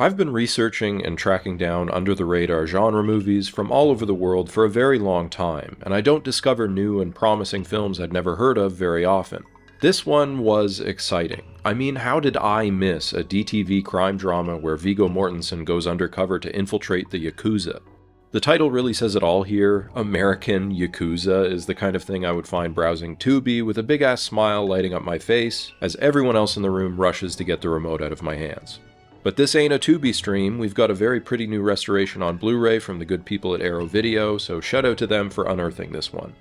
I've been researching and tracking down under-the-radar genre movies from all over the world for a very long time, and I don't discover new and promising films I'd never heard of very often. This one was exciting. I mean, how did I miss a DTV crime drama where Viggo Mortensen goes undercover to infiltrate the Yakuza? The title really says it all here. American Yakuza is the kind of thing I would find browsing Tubi with a big-ass smile lighting up my face as everyone else in the room rushes to get the remote out of my hands. But this ain't a Tubi stream. We've got a very pretty new restoration on Blu-ray from the good people at Arrow Video, so shout out to them for unearthing this one.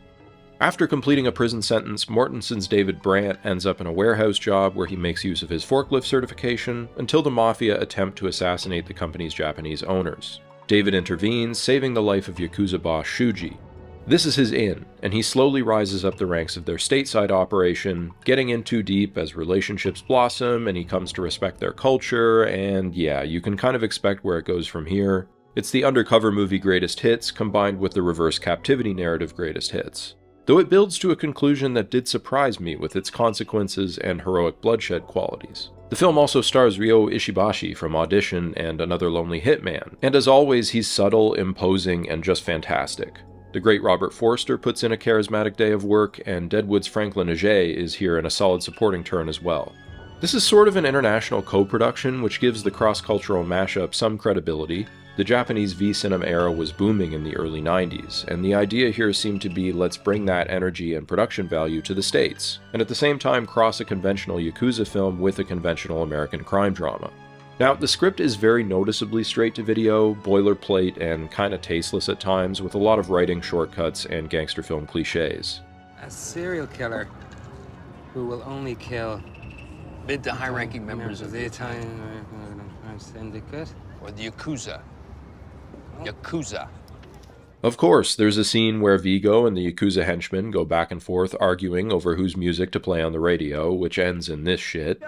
After completing a prison sentence, Mortensen's David Brandt ends up in a warehouse job where he makes use of his forklift certification until the Mafia attempt to assassinate the company's Japanese owners. David intervenes, saving the life of Yakuza boss Shuji. This is his in, and he slowly rises up the ranks of their stateside operation, getting in too deep as relationships blossom and he comes to respect their culture, and yeah, you can kind of expect where it goes from here. It's the undercover movie greatest hits combined with the reverse captivity narrative greatest hits. Though it builds to a conclusion that did surprise me with its consequences and heroic bloodshed qualities. The film also stars Ryo Ishibashi from Audition and Another Lonely Hitman, and as always he's subtle, imposing, and just fantastic. The great Robert Forster puts in a charismatic day of work, and Deadwood's Franklin Aget is here in a solid supporting turn as well. This is sort of an international co-production, which gives the cross-cultural mashup some credibility. The Japanese V-Cinema era was booming in the early 90s, and the idea here seemed to be let's bring that energy and production value to the States, and at the same time cross a conventional Yakuza film with a conventional American crime drama. Now, the script is very noticeably straight-to-video, boilerplate, and kinda tasteless at times, with a lot of writing shortcuts and gangster film cliches. A serial killer who will only kill mid to high-ranking members of the Italian syndicate or the Yakuza. Yakuza. Of course, there's a scene where Viggo and the Yakuza henchmen go back and forth arguing over whose music to play on the radio, which ends in this shit.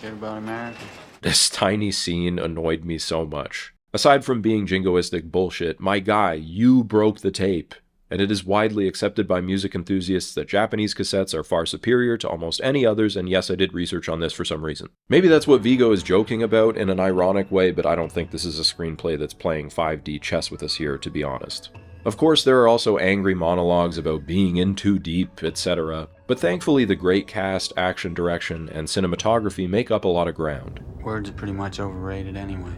Shit about America. This tiny scene annoyed me so much. Aside from being jingoistic bullshit, my guy, you broke the tape. And it is widely accepted by music enthusiasts that Japanese cassettes are far superior to almost any others, and yes, I did research on this for some reason. Maybe that's what Viggo is joking about in an ironic way, but I don't think this is a screenplay that's playing 5D chess with us here, to be honest. Of course, there are also angry monologues about being in too deep, etc., but thankfully the great cast, action direction, and cinematography make up a lot of ground. Words are pretty much overrated anyway.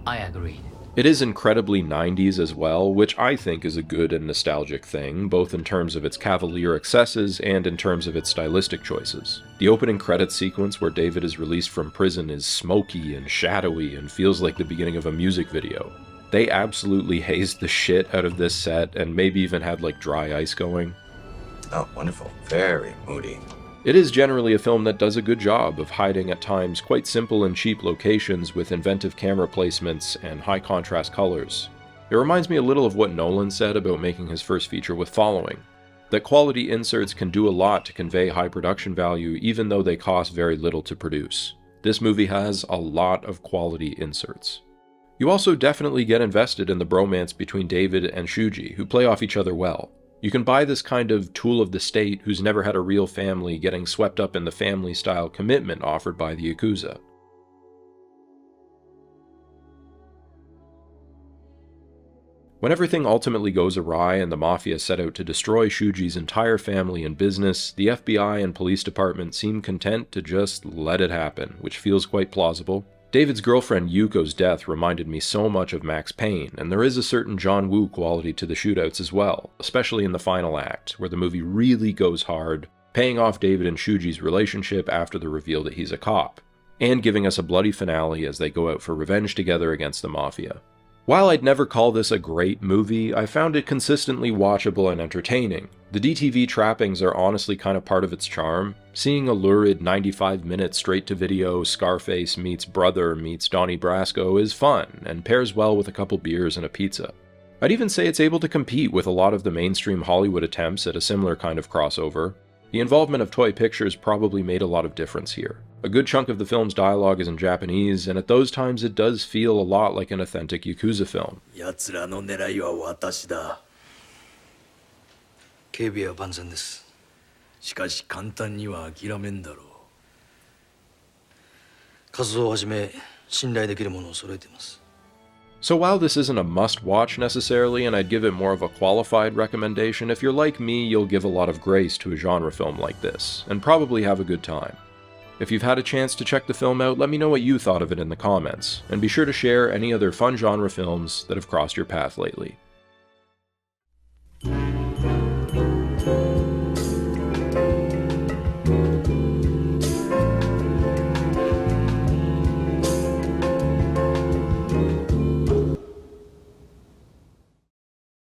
I agree. It is incredibly 90s as well, which I think is a good and nostalgic thing, both in terms of its cavalier excesses and in terms of its stylistic choices. The opening credits sequence where David is released from prison is smoky and shadowy and feels like the beginning of a music video. They absolutely hazed the shit out of this set and maybe even had like dry ice going. Oh, wonderful. Very moody. It is generally a film that does a good job of hiding at times quite simple and cheap locations with inventive camera placements and high contrast colors. It reminds me a little of what Nolan said about making his first feature with Following, that quality inserts can do a lot to convey high production value even though they cost very little to produce. This movie has a lot of quality inserts. You also definitely get invested in the bromance between David and Shuji, who play off each other well. You can buy this kind of tool of the state who's never had a real family getting swept up in the family-style commitment offered by the Yakuza. When everything ultimately goes awry and the Mafia set out to destroy Shuji's entire family and business, the FBI and police department seem content to just let it happen, which feels quite plausible. David's girlfriend Yuko's death reminded me so much of Max Payne, and there is a certain John Woo quality to the shootouts as well, especially in the final act, where the movie really goes hard, paying off David and Shuji's relationship after the reveal that he's a cop, and giving us a bloody finale as they go out for revenge together against the Mafia. While I'd never call this a great movie, I found it consistently watchable and entertaining. The DTV trappings are honestly kind of part of its charm. Seeing a lurid 95-minute straight-to-video Scarface meets Brother meets Donnie Brasco is fun, and pairs well with a couple beers and a pizza. I'd even say it's able to compete with a lot of the mainstream Hollywood attempts at a similar kind of crossover. The involvement of Toei Pictures probably made a lot of difference here. A good chunk of the film's dialogue is in Japanese, and at those times it does feel a lot like an authentic Yakuza film. 警備は万全です。しかし簡単には諦めんだろう。活動をはじめ信頼できるものを揃えています。 So while this isn't a must-watch necessarily, and I'd give it more of a qualified recommendation, if you're like me, you'll give a lot of grace to a genre film like this, and probably have a good time. If you've had a chance to check the film out, let me know what you thought of it in the comments, and be sure to share any other fun genre films that have crossed your path lately.